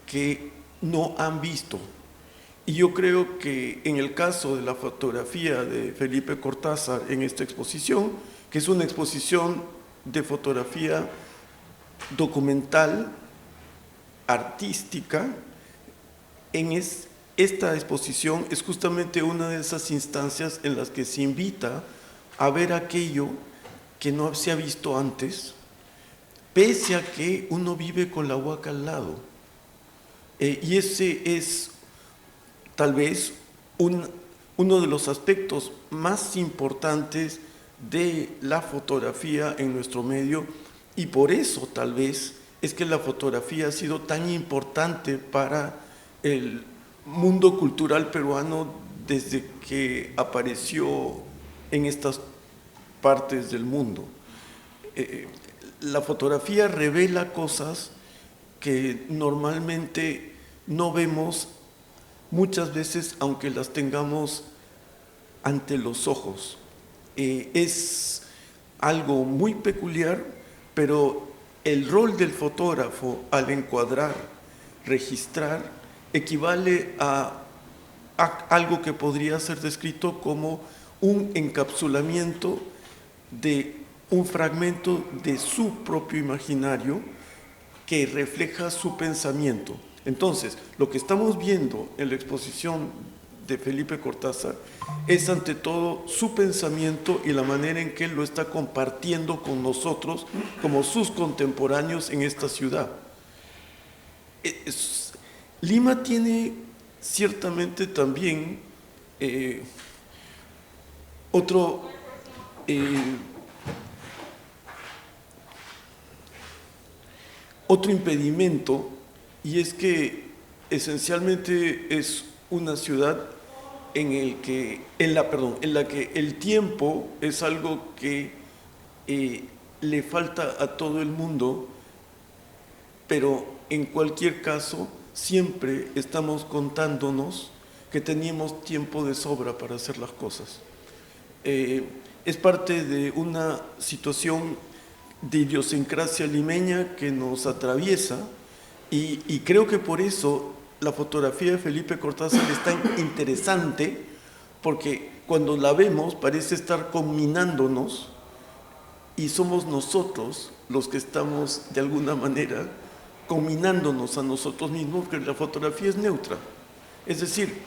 que no han visto. Y yo creo que en el caso de la fotografía de Felipe Cortázar en esta exposición, que es una exposición de fotografía documental, artística, esta exposición es justamente una de esas instancias en las que se invita a ver aquello que no se ha visto antes, pese a que uno vive con la Huaca al lado. Y ese es tal vez uno de los aspectos más importantes de la fotografía en nuestro medio, y por eso tal vez es que la fotografía ha sido tan importante para el mundo cultural peruano desde que apareció en estas partes del mundo. La fotografía revela cosas que normalmente no vemos muchas veces, aunque las tengamos ante los ojos. Es algo muy peculiar, pero el rol del fotógrafo al encuadrar, registrar, equivale a algo que podría ser descrito como un encapsulamiento de un fragmento de su propio imaginario que refleja su pensamiento. Entonces, lo que estamos viendo en la exposición de Felipe Cortázar es ante todo su pensamiento y la manera en que él lo está compartiendo con nosotros como sus contemporáneos en esta ciudad. Lima tiene ciertamente también otro impedimento, y es que esencialmente es una ciudad en la que el tiempo es algo que le falta a todo el mundo, pero en cualquier caso siempre estamos contándonos que teníamos tiempo de sobra para hacer las cosas. Es parte de una situación de idiosincrasia limeña que nos atraviesa, y creo que por eso la fotografía de Felipe Cortázar es tan interesante, porque cuando la vemos parece estar combinándonos y somos nosotros los que estamos de alguna manera combinándonos a nosotros mismos, porque la fotografía es neutra. Es decir,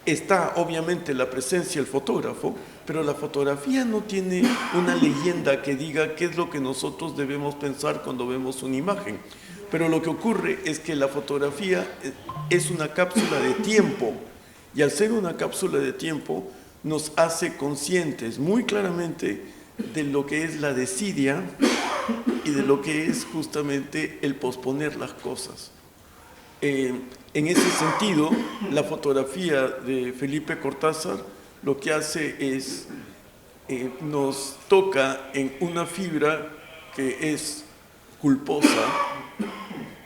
está obviamente la presencia del fotógrafo, pero la fotografía no tiene una leyenda que diga qué es lo que nosotros debemos pensar cuando vemos una imagen. Pero lo que ocurre es que la fotografía es una cápsula de tiempo, y al ser una cápsula de tiempo nos hace conscientes muy claramente de lo que es la desidia y de lo que es justamente el posponer las cosas. En ese sentido, la fotografía de Felipe Cortázar lo que hace es, nos toca en una fibra que es culposa,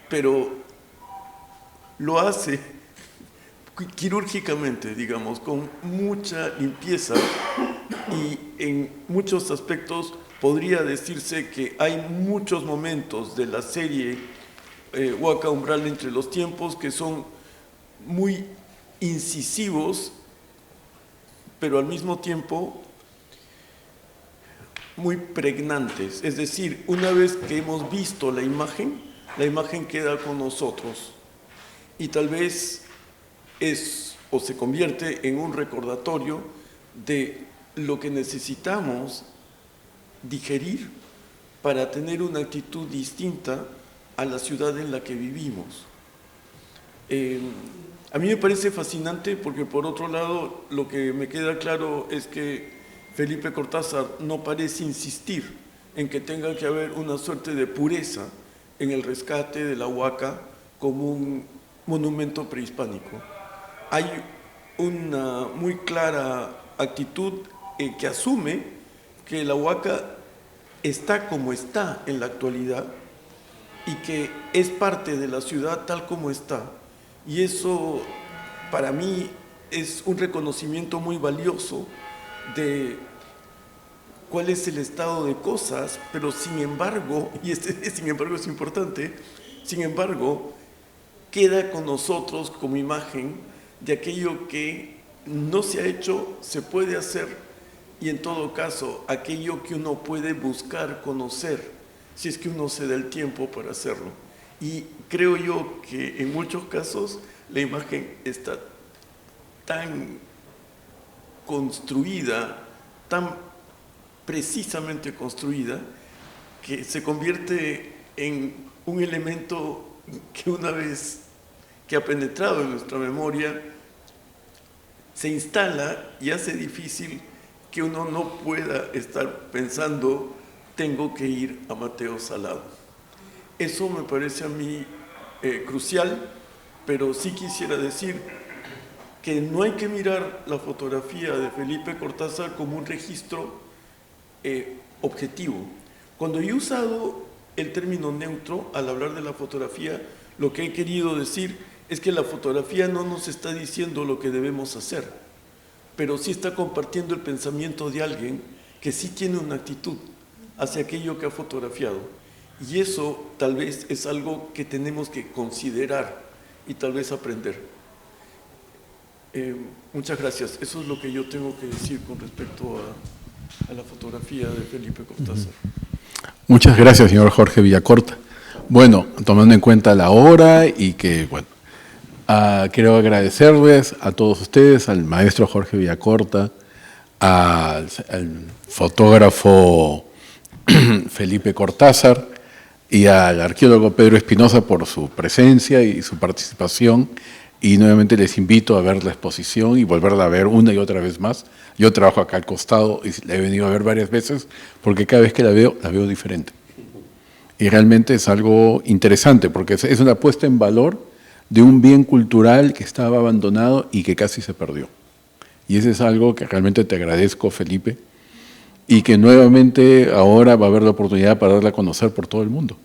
pero lo hace quirúrgicamente, digamos, con mucha limpieza, y en muchos aspectos podría decirse que hay muchos momentos de la serie Huaca Umbral entre los tiempos que son muy incisivos, pero al mismo tiempo muy pregnantes. Es decir, una vez que hemos visto la imagen queda con nosotros, y tal vez es o se convierte en un recordatorio de lo que necesitamos digerir para tener una actitud distinta a la ciudad en la que vivimos. A mí me parece fascinante porque, por otro lado, lo que me queda claro es que Felipe Cortázar no parece insistir en que tenga que haber una suerte de pureza en el rescate de la Huaca como un monumento prehispánico. Hay una muy clara actitud que asume que la Huaca está como está en la actualidad y que es parte de la ciudad tal como está. Y eso, para mí, es un reconocimiento muy valioso de cuál es el estado de cosas, pero sin embargo, y sin embargo es importante, sin embargo, queda con nosotros como imagen de aquello que no se ha hecho, se puede hacer, y en todo caso, aquello que uno puede buscar conocer, si es que uno se da el tiempo para hacerlo. Y creo yo que en muchos casos la imagen está tan construida, tan precisamente construida, que se convierte en un elemento que, una vez que ha penetrado en nuestra memoria, se instala y hace difícil que uno no pueda estar pensando tengo que ir a Mateo Salado. Eso me parece a mí crucial, pero sí quisiera decir que no hay que mirar la fotografía de Felipe Cortázar como un registro objetivo. Cuando yo he usado el término neutro al hablar de la fotografía, lo que he querido decir es que la fotografía no nos está diciendo lo que debemos hacer, pero sí está compartiendo el pensamiento de alguien que sí tiene una actitud hacia aquello que ha fotografiado. Y eso tal vez es algo que tenemos que considerar y tal vez aprender. Muchas gracias. Eso es lo que yo tengo que decir con respecto a la fotografía de Felipe Cortázar. Muchas gracias, señor Jorge Villacorta. Bueno, tomando en cuenta la hora y que, bueno, quiero agradecerles a todos ustedes, al maestro Jorge Villacorta, al fotógrafo Felipe Cortázar y al arqueólogo Pedro Espinosa por su presencia y su participación. Y nuevamente les invito a ver la exposición y volverla a ver una y otra vez más. Yo trabajo acá al costado y la he venido a ver varias veces porque cada vez que la veo diferente. Y realmente es algo interesante porque es una puesta en valor de un bien cultural que estaba abandonado y que casi se perdió. Y eso es algo que realmente te agradezco, Felipe, y que nuevamente ahora va a haber la oportunidad para darla a conocer por todo el mundo.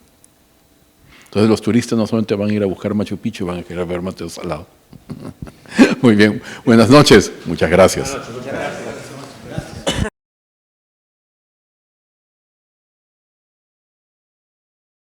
Entonces los turistas no solamente van a ir a buscar Machu Picchu, van a querer ver Mateo Salado. Muy bien, buenas noches, muchas gracias.